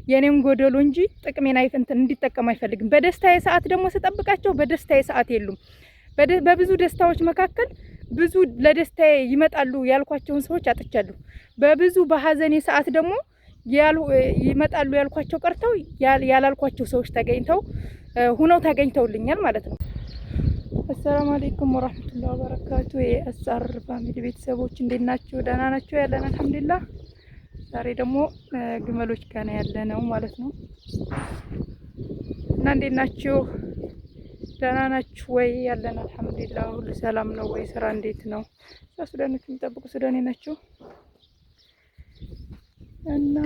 የኔን ጎደሎ እንጂ ጥቅሜን አይፈንተን እንዲጠቀም አይፈልግም። በደስታዬ ሰዓት ደግሞ ስጠብቃቸው በደስታዬ ሰዓት የሉም። በብዙ ደስታዎች መካከል ብዙ ለደስታዬ ይመጣሉ ያልኳቸውን ሰዎች አጥቻለሁ። በብዙ በሀዘኔ ሰዓት ደግሞ ይመጣሉ ያልኳቸው ቀርተው ያላልኳቸው ሰዎች ተገኝተው ሁነው ተገኝተውልኛል ማለት ነው። አሰላሙ አለይኩም ወራህመቱላሂ ወበረካቱ። የአሳር ፋሚሊ ቤተሰቦች እንዴት ናችሁ? ደህና ናችሁ? ያለን አልሐምዱሊላህ። ዛሬ ደግሞ ግመሎች ጋር ነው ያለነው ማለት ነው። እና እንዴት ናችሁ? ደህና ናችሁ ወይ? ያለን አልሐምዱሊላህ። ሁሉ ሰላም ነው ወይ? ስራ እንዴት ነው? ሱዳኖች የሚጠብቁ ሱዳኔ ናቸው። እና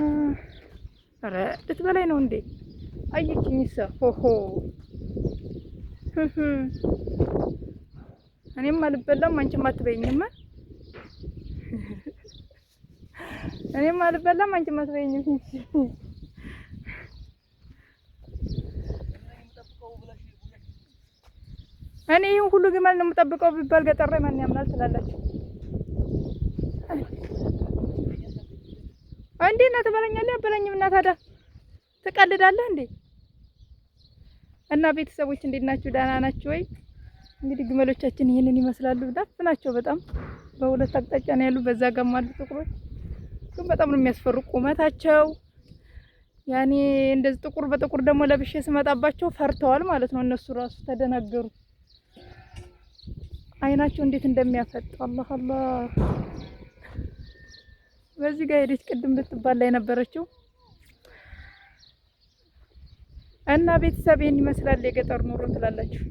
አረ ልትበላይ ነው እንዴ? አየችኝሳ ሆሆ እኔም አልበላም አንቺም አትበይኝም። እኔም አልበላም አንቺም አትበይኝም። እኔ ይሄን ሁሉ ግመል ነው የምጠብቀው ቢባል ገጠር ላይ ማን ያምናል ትላላችሁ እንዴ? እና ትበለኛለህ አበላኝም እና ታዲያ ትቀልዳለህ እንዴ? እና ቤተሰቦች እንዴት ናችሁ? ደህና ናችሁ ወይ? እንግዲህ ግመሎቻችን ይሄንን ይመስላሉ። ዳፍ ናቸው በጣም በሁለት አቅጣጫ ነው ያሉ። በዛ ጋር አሉ ጥቁሮች፣ ግን በጣም ነው የሚያስፈሩ ቁመታቸው። ያኔ እንደዚህ ጥቁር በጥቁር ደግሞ ለብሼ ስመጣባቸው ፈርተዋል ማለት ነው። እነሱ ራሱ ተደናገሩ። አይናቸው እንዴት እንደሚያፈጥ አላህ አላህ። በዚህ ጋር ሄደች ቅድም ልትባል ላይ ነበረችው። እና ቤተሰብ ይሄን ይመስላል የገጠር ኑሮ ትላላችሁ።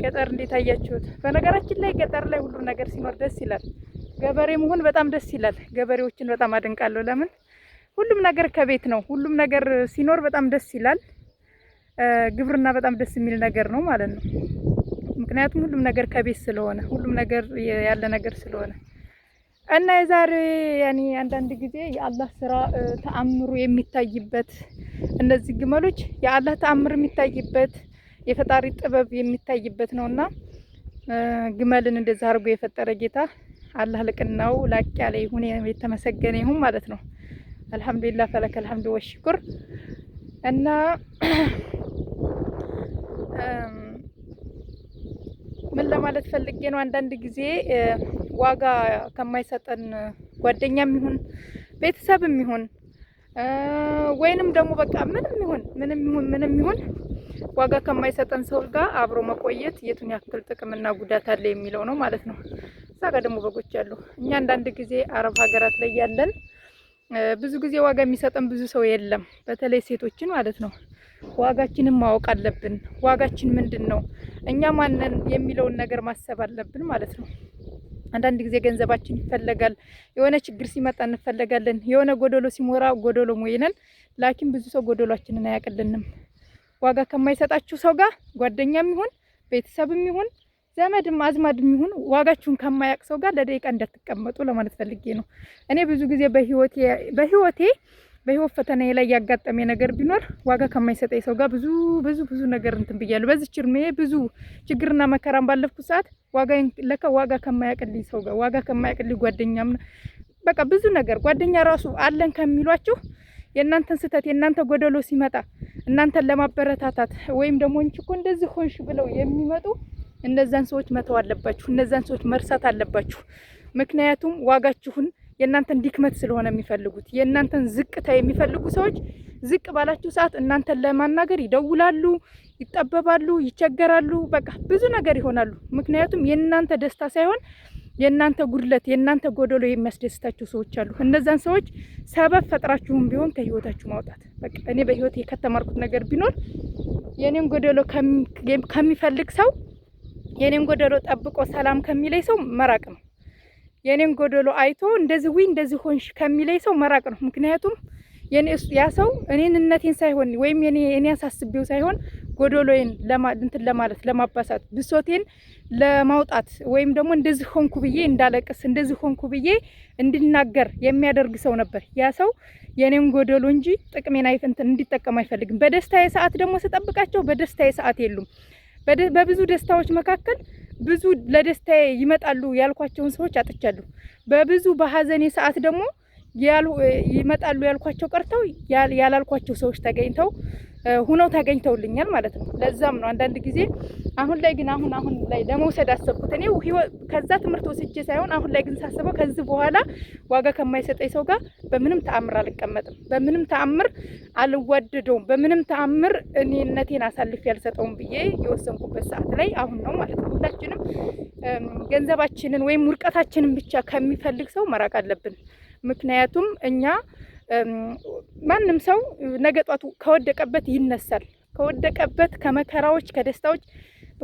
ገጠር እንዴት አያችሁት? በነገራችን ላይ ገጠር ላይ ሁሉ ነገር ሲኖር ደስ ይላል። ገበሬ መሆን በጣም ደስ ይላል። ገበሬዎችን በጣም አደንቃለሁ። ለምን? ሁሉም ነገር ከቤት ነው። ሁሉም ነገር ሲኖር በጣም ደስ ይላል። ግብርና በጣም ደስ የሚል ነገር ነው ማለት ነው። ምክንያቱም ሁሉም ነገር ከቤት ስለሆነ፣ ሁሉም ነገር ያለ ነገር ስለሆነ እና የዛሬ ያኔ አንዳንድ ጊዜ የአላህ ስራ ተአምሩ የሚታይበት እነዚህ ግመሎች የአላህ ተአምር የሚታይበት የፈጣሪ ጥበብ የሚታይበት ነውና ግመልን እንደዛ አድርጎ የፈጠረ ጌታ አላህ ልቅናው ላቅ ያለ ይሁን፣ የተመሰገነ ይሁን ማለት ነው። አልሐምዱሊላህ ፈለከል ሐምዱ ወሽኩር። እና ምን ለማለት ፈልጌ ነው? አንዳንድ ጊዜ ዋጋ ከማይሰጠን ጓደኛም ይሁን ቤተሰብም ይሁን ወይንም ደግሞ በቃ ምንም ይሁን ዋጋ ከማይሰጠን ሰው ጋር አብሮ መቆየት የቱን ያክል ጥቅምና ጉዳት አለ የሚለው ነው ማለት ነው። እዛ ጋር ደግሞ በጎች አሉ። እኛ አንዳንድ ጊዜ አረብ ሀገራት ላይ ያለን ብዙ ጊዜ ዋጋ የሚሰጠን ብዙ ሰው የለም፣ በተለይ ሴቶችን ማለት ነው። ዋጋችንን ማወቅ አለብን። ዋጋችን ምንድን ነው? እኛ ማንን የሚለውን ነገር ማሰብ አለብን ማለት ነው። አንዳንድ ጊዜ ገንዘባችን ይፈለጋል፣ የሆነ ችግር ሲመጣ እንፈለጋለን፣ የሆነ ጎደሎ ሲሞራ ጎደሎ ሞይነን፣ ላኪን ብዙ ሰው ጎደሏችንን አያውቅልንም። ዋጋ ከማይሰጣችሁ ሰው ጋር ጓደኛም ይሁን ቤተሰብም ይሁን ዘመድም አዝማድም ይሁን ዋጋችሁን ከማያውቅ ሰው ጋር ለደቂቃ እንዳትቀመጡ ለማለት ፈልጌ ነው። እኔ ብዙ ጊዜ በህይወት ፈተናዬ ላይ ያጋጠመ ነገር ቢኖር ዋጋ ከማይሰጠኝ ሰው ጋር ብዙ ነገር እንትን ብያለሁ። በዚህ እድሜ ብዙ ችግርና መከራን ባለፍኩት ሰዓት ዋጋ ከማያውቅልኝ ሰው ጋር ዋጋ ከማያውቅልኝ ጓደኛም በቃ ብዙ ነገር ጓደኛ ራሱ አለን ከሚሏችሁ የእናንተን ስህተት የእናንተ ጎደሎ ሲመጣ እናንተን ለማበረታታት ወይም ደግሞ እንቺ እኮ እንደዚህ ሆንሽ ብለው የሚመጡ እነዛን ሰዎች መተው አለባችሁ። እነዛን ሰዎች መርሳት አለባችሁ። ምክንያቱም ዋጋችሁን የእናንተን ድክመት ስለሆነ የሚፈልጉት የእናንተን ዝቅታ የሚፈልጉ ሰዎች ዝቅ ባላችሁ ሰዓት እናንተን ለማናገር ይደውላሉ፣ ይጠበባሉ፣ ይቸገራሉ፣ በቃ ብዙ ነገር ይሆናሉ። ምክንያቱም የእናንተ ደስታ ሳይሆን የእናንተ ጉድለት የእናንተ ጎደሎ የሚያስደስታችሁ ሰዎች አሉ። እነዛን ሰዎች ሰበብ ፈጥራችሁም ቢሆን ከህይወታችሁ ማውጣት። በቃ እኔ በህይወቴ ከተማርኩት ነገር ቢኖር የኔን ጎደሎ ከሚፈልግ ሰው የኔን ጎደሎ ጠብቆ ሰላም ከሚለይ ሰው መራቅ ነው። የኔን ጎደሎ አይቶ እንደዚህ ሆንሽ ከሚለይ ሰው መራቅ ነው። ምክንያቱም ያ ሰው እኔነቴን ሳይሆን ወይም እኔ ያሳስቤው ሳይሆን ጎደሎዬን ለማለት ለማባሳት ብሶቴን ለማውጣት ወይም ደግሞ እንደዚህ ሆንኩ ብዬ እንዳለቅስ እንደዚህ ሆንኩ ብዬ እንድናገር የሚያደርግ ሰው ነበር። ያ ሰው የኔን ጎደሎ እንጂ ጥቅሜን እንዲጠቀም አይፈልግም። በደስታዬ ሰዓት ደግሞ ስጠብቃቸው በደስታዬ ሰዓት የሉም። በብዙ ደስታዎች መካከል ብዙ ለደስታዬ ይመጣሉ ያልኳቸውን ሰዎች አጥቻለሁ። በብዙ በሀዘኔ ሰዓት ደግሞ ይመጣሉ ያልኳቸው ቀርተው ያላልኳቸው ሰዎች ተገኝተው ሁነው ተገኝተውልኛል ማለት ነው። ለዛም ነው አንዳንድ ጊዜ አሁን ላይ ግን አሁን ላይ ለመውሰድ አሰብኩት እኔ ከዛ ትምህርት ወስጄ ሳይሆን አሁን ላይ ግን ሳስበው ከዚህ በኋላ ዋጋ ከማይሰጠኝ ሰው ጋር በምንም ተአምር አልቀመጥም፣ በምንም ተአምር አልዋደደውም፣ በምንም ተአምር እኔነቴን አሳልፌ ያልሰጠውም ብዬ የወሰንኩበት ሰዓት ላይ አሁን ነው ማለት ነው። ሁላችንም ገንዘባችንን ወይም ውድቀታችንን ብቻ ከሚፈልግ ሰው መራቅ አለብን። ምክንያቱም እኛ ማንም ሰው ነገ ጧት ከወደቀበት ይነሳል። ከወደቀበት ከመከራዎች፣ ከደስታዎች፣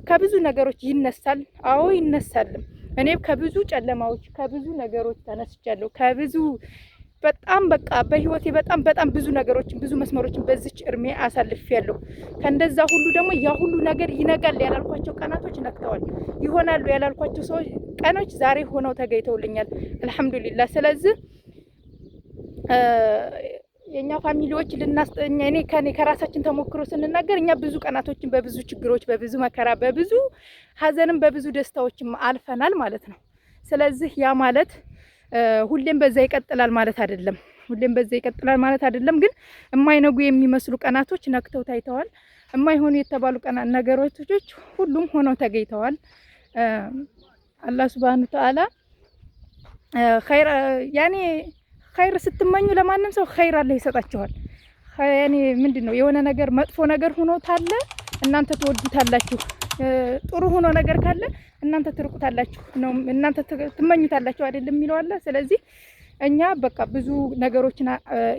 ከብዙ ነገሮች ይነሳል። አዎ ይነሳልም። እኔ ከብዙ ጨለማዎች፣ ከብዙ ነገሮች ተነስቻለሁ። ከብዙ በጣም በቃ በህይወቴ በጣም ብዙ ነገሮችን ብዙ መስመሮችን በዚች እድሜ አሳልፌያለሁ። ከእንደዛ ሁሉ ደግሞ ያ ሁሉ ነገር ይነጋል ያላልኳቸው ቀናቶች ነክተዋል። ይሆናሉ ያላልኳቸው ሰዎች ቀኖች ዛሬ ሆነው ተገኝተውልኛል። አልሐምዱሊላህ። ስለዚህ የኛ ፋሚሊዎች እኔ ከራሳችን ተሞክሮ ስንናገር እኛ ብዙ ቀናቶችን በብዙ ችግሮች፣ በብዙ መከራ፣ በብዙ ሀዘንም በብዙ ደስታዎችም አልፈናል ማለት ነው። ስለዚህ ያ ማለት ሁሌም በዛ ይቀጥላል ማለት አይደለም። ሁሌም በዛ ይቀጥላል ማለት አይደለም። ግን የማይነጉ የሚመስሉ ቀናቶች ነክተው ታይተዋል። የማይሆኑ የተባሉ ነገሮች ሁሉም ሆነው ተገኝተዋል። አላህ ሱብሃነሁ ወተዓላ ኸይር ስትመኙ ለማንም ሰው ኸይር አለ ይሰጣችኋል። ያኔ ምንድነው የሆነ ነገር መጥፎ ነገር ሆኖ ታለ እናንተ ትወዱታላችሁ፣ ጥሩ ሆኖ ነገር ካለ እናንተ ትርቁታላችሁ ነው፣ እናንተ ትመኙታላችሁ አይደለም የሚለው አለ። ስለዚህ እኛ በቃ ብዙ ነገሮችን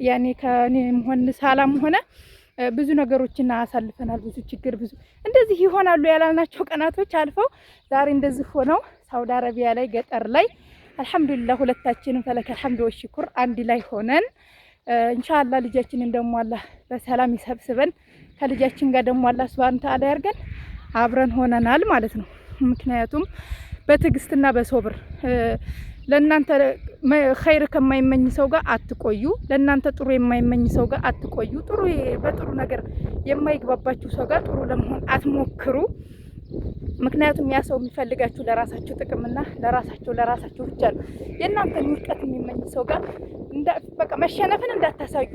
ያኔ ከኔም ሆነ ሰላም ሆነ ብዙ ነገሮችን አሳልፈናል። ብዙ ችግር ብዙ እንደዚህ ይሆናሉ ያላልናቸው ቀናቶች አልፈው ዛሬ እንደዚህ ሆነው ሳውዲ አረቢያ ላይ ገጠር ላይ አልሐምዱሊላህ ሁለታችንም ፈለከ ሐምድ ወሽኩር አንድ ላይ ሆነን ኢንሻአላህ ልጃችንን ደግሞ አላህ በሰላም ይሰብስበን ከልጃችን ጋር ደግሞ አላህ ሱብሃነሁ ወተዓላ ያርገን አብረን ሆነናል ማለት ነው። ምክንያቱም በትዕግስትና በሶብር ለእናንተ ኸይር ከማይመኝ ሰው ጋር አትቆዩ፣ ለእናንተ ጥሩ የማይመኝ ሰው ጋር አትቆዩ፣ በጥሩ ነገር የማይግባባችሁ ሰው ጋር ጥሩ ለመሆን አትሞክሩ። ምክንያቱም ያ ሰው የሚፈልጋችሁ ለራሳችሁ ጥቅምና ለራሳችሁ ብቻ ነው። የእናንተን ውድቀት የሚመኝ ሰው ጋር በቃ መሸነፍን እንዳታሳዩ።